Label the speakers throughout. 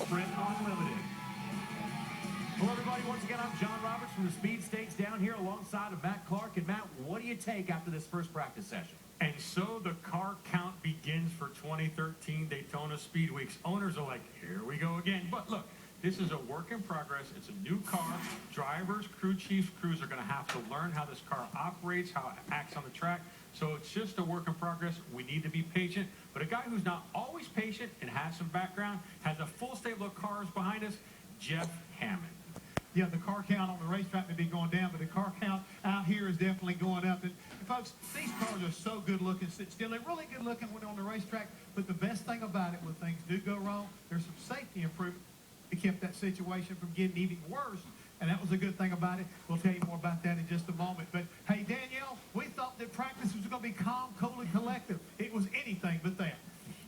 Speaker 1: Sprint Unlimited. Hello, everybody. Once again, I'm John Roberts from the Speed Stakes down here alongside of Matt Clark. And Matt, what do you take after this first practice session?
Speaker 2: And so the car count begins for 2013 Daytona Speed Weeks. Owners are like, here we go again. But look, this is a work in progress. It's a new car. Drivers, crew chiefs, crews are going to have to learn how this car operates, how it acts on the track. So it's just a work in progress. We need to be patient. But a guy who's not always patient and has some background, has a full stable of cars behind us, Jeff Hammond.
Speaker 3: Yeah, the car count on the racetrack may be going down, but the car count out here is definitely going up. And folks, these cars are so good looking. Still, they're really good looking when they're on the racetrack. But the best thing about it, when things do go wrong, there's some safety improvement to keep that situation from getting even worse. And that was a good thing about it. We'll tell you more about that in just a moment. But hey, Danielle, we thought that practice was going to be calm, cool, and collective. It was anything but that.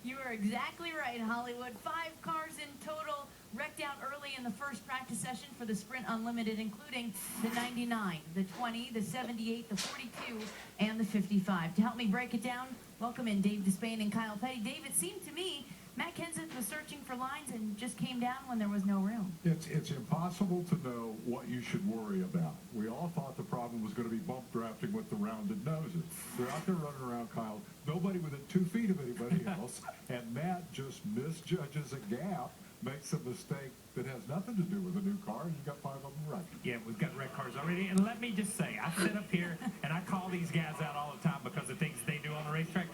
Speaker 4: You are exactly right, Hollywood. 5 cars in total wrecked out early in the first practice session for the Sprint Unlimited, including the 99, the 20, the 78, the 42, and the 55. To help me break it down, welcome in Dave Despain and Kyle Petty. Dave, it seemed to me Matt Kenseth was searching for lines and just came down when there was no room.
Speaker 5: It's impossible to know what you should worry about. We all thought the problem was going to be bump drafting with the rounded noses. They're out there running around, Kyle. Nobody within 2 feet of anybody else. And Matt just misjudges a gap, makes a mistake that has nothing to do with a new car, and you got 5 of them right.
Speaker 1: Yeah, we've got red cars already. And let me just say, I sit up here and I call these guys out all the time because of things they do on the racetrack.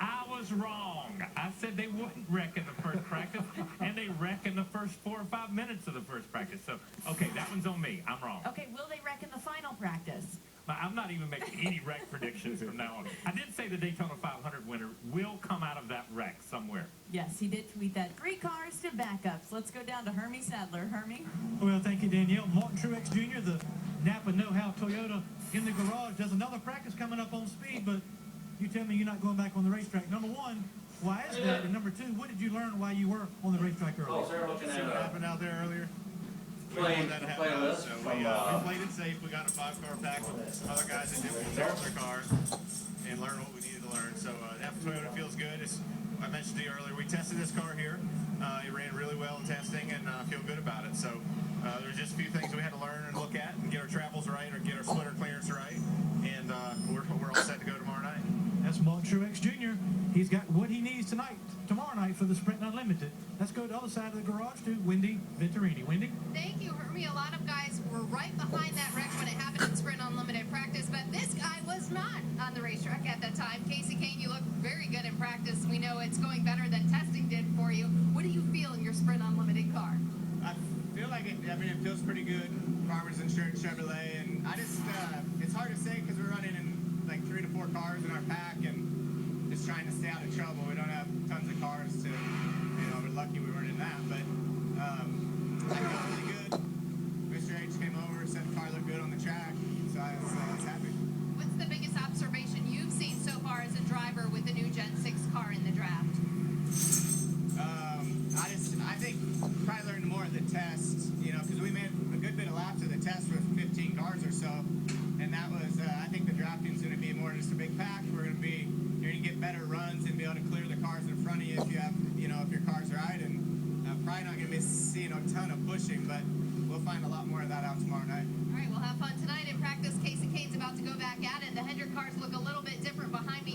Speaker 1: I was wrong. I said they wouldn't wreck in the first practice, and they wreck in the first 4 or 5 minutes of the first practice. So, okay, that one's on me. I'm wrong.
Speaker 4: Okay, will they wreck in the final practice?
Speaker 1: I'm not even making any wreck predictions from now on. I did say the Daytona 500 winner will come out of that wreck somewhere.
Speaker 4: Yes, he did tweet that. 3 cars to backups. Let's go down to Hermie Sadler. Hermie?
Speaker 6: Well, thank you, Danielle. Martin Truex Jr., the Napa Know-How Toyota in the garage, does another practice coming up on speed, but you tell me you're not going back on the racetrack. Number one, why is that? And number two, what did you learn while you were on the racetrack earlier?
Speaker 7: See what happened out there earlier? We
Speaker 8: Playing
Speaker 7: that happen,
Speaker 8: list
Speaker 7: so
Speaker 8: from,
Speaker 7: we played it safe. We got a 5-car pack with some other guys that didn't control their cars and learned what we needed to learn. So Napa Toyota feels good. I mentioned to you earlier, we tested this car here. It ran really well in testing and feel good about it. So there's just a few things we had to learn and look at and get our travels right or get our splitter clearance right. And we're all set to go tomorrow night.
Speaker 6: That's Martin Truex Jr. He's got what he needs tomorrow night for the Sprint Unlimited. Let's go to the other side of the garage to Wendy Venturini. Wendy?
Speaker 9: Thank you, Hermie. A lot of guys were right behind that wreck when it happened in Sprint Unlimited practice, but this guy was not on the racetrack at that time. Casey Kane, you look very good in practice. We know it's going better than testing did for you. What do you feel in your Sprint Unlimited car?
Speaker 7: I feel like it feels pretty good. Farmers Insurance Chevrolet, and it's hard to say because we're running in like 3 to 4 cars in our pack and just trying to stay out of trouble. We don't have tons of cars to, we're lucky we weren't in that, but I feel really good. Mr. H came over, said the car looked good on the track, so I was happy.
Speaker 9: What's the biggest observation you've seen so far as a driver with the new Gen 6 car in the draft?
Speaker 7: I think probably learned more at the test, because we made a good bit of laps at the test with 15 cars or so, and that was, I think the drafting's going to be more just a big pack. You're going to get better runs and be able to clear the cars in front of you if you have, if your car's right, and probably not going to be seeing a ton of pushing, but we'll find a lot more of that out tomorrow night.
Speaker 9: All right, we'll have fun tonight in practice. Casey Kane's about to go back at it. The Hendrick cars look a little bit different behind me.